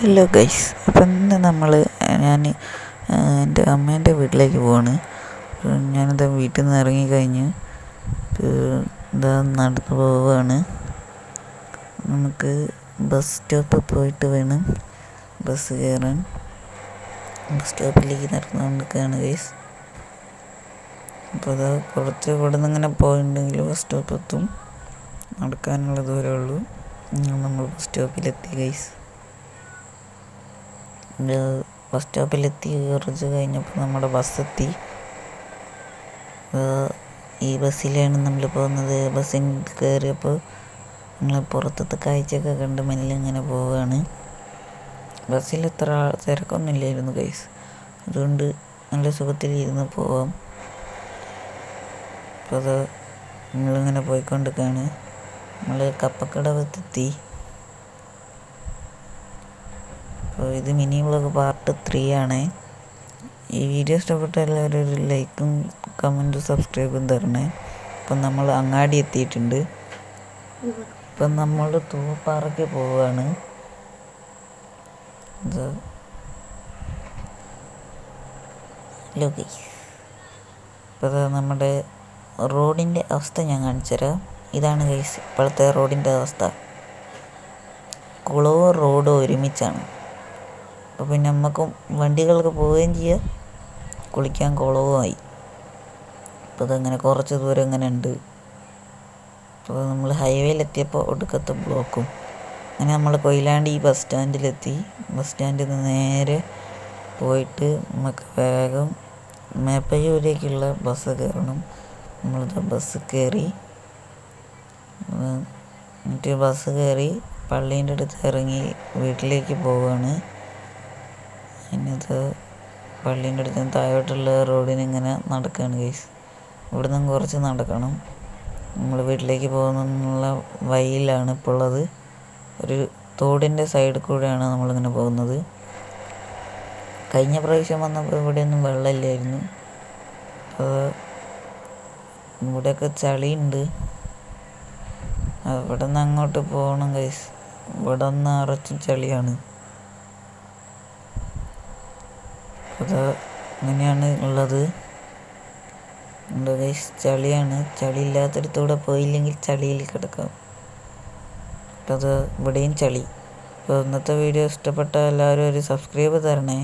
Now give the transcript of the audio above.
Hello guys, അപ്പം ഇന്ന് ഞാൻ എൻ്റെ അമ്മേൻ്റെ വീട്ടിലേക്ക് പോവാണ്. ഞാനിതാ വീട്ടിൽ നിന്ന് ഇറങ്ങിക്കഴിഞ്ഞ് ഇതാ നടന്നു പോവുകയാണ്. നമുക്ക് ബസ് സ്റ്റോപ്പിൽ പോയിട്ട് വേണം ബസ് കയറാൻ. ബസ് സ്റ്റോപ്പിലേക്ക് നടന്നുകൊണ്ടിരിക്കുകയാണ് ഗൈസ്. അപ്പോൾ അതാ കുറച്ച് ഇവിടെ നിന്ന് ഇങ്ങനെ പോയിട്ടുണ്ടെങ്കിൽ ബസ് സ്റ്റോപ്പെത്തും. നടക്കാനുള്ള ദൂരമുള്ളൂ. നമ്മൾ ബസ് സ്റ്റോപ്പിലെത്തി ഗൈസ്. ബസ് സ്റ്റോപ്പിലെത്തി കുറച്ച് കഴിഞ്ഞപ്പോൾ നമ്മുടെ ബസ്സെത്തി. ഈ ബസ്സിലാണ് നമ്മൾ പോകുന്നത്. ബസ്സിൽ കയറിയപ്പോൾ നമ്മൾ പുറത്തത്തെ കാഴ്ചയൊക്കെ കണ്ട് മെല്ലെ ഇങ്ങനെ പോവുകയാണ്. ബസ്സിൽ എത്ര തിരക്കൊന്നും ഇല്ലായിരുന്നു ഗൈസ്, അതുകൊണ്ട് നല്ല സുഖത്തിലിരുന്ന് പോവാം. അപ്പോൾ അത് നമ്മളിങ്ങനെ പോയിക്കൊണ്ടിരിക്കുകയാണ്. നമ്മൾ കപ്പക്കടവത്തെത്തി. അപ്പോൾ ഇത് മിനി വ്ളോഗ് പാർട്ട് 3 ആണ്. ഈ വീഡിയോ ഇഷ്ടപ്പെട്ട എല്ലാവരും ഒരു ലൈക്കും കമൻറ്റും സബ്സ്ക്രൈബും തരണേ. ഇപ്പം നമ്മൾ അങ്ങാടി എത്തിയിട്ടുണ്ട്. ഇപ്പം നമ്മൾ തൂപ്പാറയ്ക്ക് പോവുകയാണ്. ഹലോ ഗൈസ്, ഇപ്പോൾ നമ്മുടെ റോഡിൻ്റെ അവസ്ഥ ഞാൻ കാണിച്ചു തരാം. ഇതാണ് ഗൈസ് ഇപ്പോഴത്തെ റോഡിൻ്റെ അവസ്ഥ. കുളവും റോഡും ഒരുമിച്ചാണ്. അപ്പോൾ പിന്നെ നമുക്കും വണ്ടികൾക്ക് പോവുകയും ചെയ്യാം, കുളിക്കാൻ കുളവുമായി. അപ്പോൾ അതങ്ങനെ കുറച്ച് ദൂരം ഇങ്ങനെ ഉണ്ട്. അപ്പോൾ നമ്മൾ ഹൈവേയിലെത്തിയപ്പോൾ ഒടുക്കത്തെ ബ്ലോക്കും. അങ്ങനെ നമ്മൾ കൊയിലാണ്ടി ബസ് സ്റ്റാൻഡിലെത്തി. ബസ് സ്റ്റാൻഡിൽ നിന്ന് നേരെ പോയിട്ട് നമുക്ക് വേഗം മേപ്പയ്യൂരേക്കുള്ള ബസ് കയറണം. നമ്മളിത് ബസ് കയറി. എന്നിട്ട് ബസ് കയറി പള്ളീൻ്റെ അടുത്ത് ഇറങ്ങി വീട്ടിലേക്ക് പോവുകയാണ്. ഇനിയത് പള്ളീൻ്റെ അടുത്ത് താഴോട്ടുള്ള റോഡിന് ഇങ്ങനെ നടക്കുകയാണ് ഗൈസ്. ഇവിടെ നിന്ന് കുറച്ച് നടക്കണം. നമ്മൾ വീട്ടിലേക്ക് പോകുന്നുള്ള വഴിയിലാണ് ഇപ്പോൾ ഉള്ളത്. ഒരു തോടിൻ്റെ സൈഡിൽ കൂടെയാണ് നമ്മളിങ്ങനെ പോകുന്നത്. കഴിഞ്ഞ പ്രാവശ്യം വന്നപ്പോൾ ഇവിടെയൊന്നും വെള്ളമില്ലായിരുന്നു. അപ്പോൾ ഇവിടെയൊക്കെ ചളിയുണ്ട്. ഇവിടെ നിന്ന് അങ്ങോട്ട് പോകണം ഗൈസ്. ഇവിടെ നിന്ന് നിറച്ചും ചളിയാണ്. അത് അങ്ങനെയാണ് ഉള്ളത്. എന്താ ഗൈസ്, ചളിയാണ്. ചളി ഇല്ലാത്തടത്തൂടെ പോയില്ലെങ്കിൽ ചളിയിൽ കിടക്കാം. അത് ഇവിടെയും ചളി. അപ്പോൾ ഇന്നത്തെ വീഡിയോ ഇഷ്ടപ്പെട്ട എല്ലാവരും ഒരു സബ്സ്ക്രൈബ് തരണേ.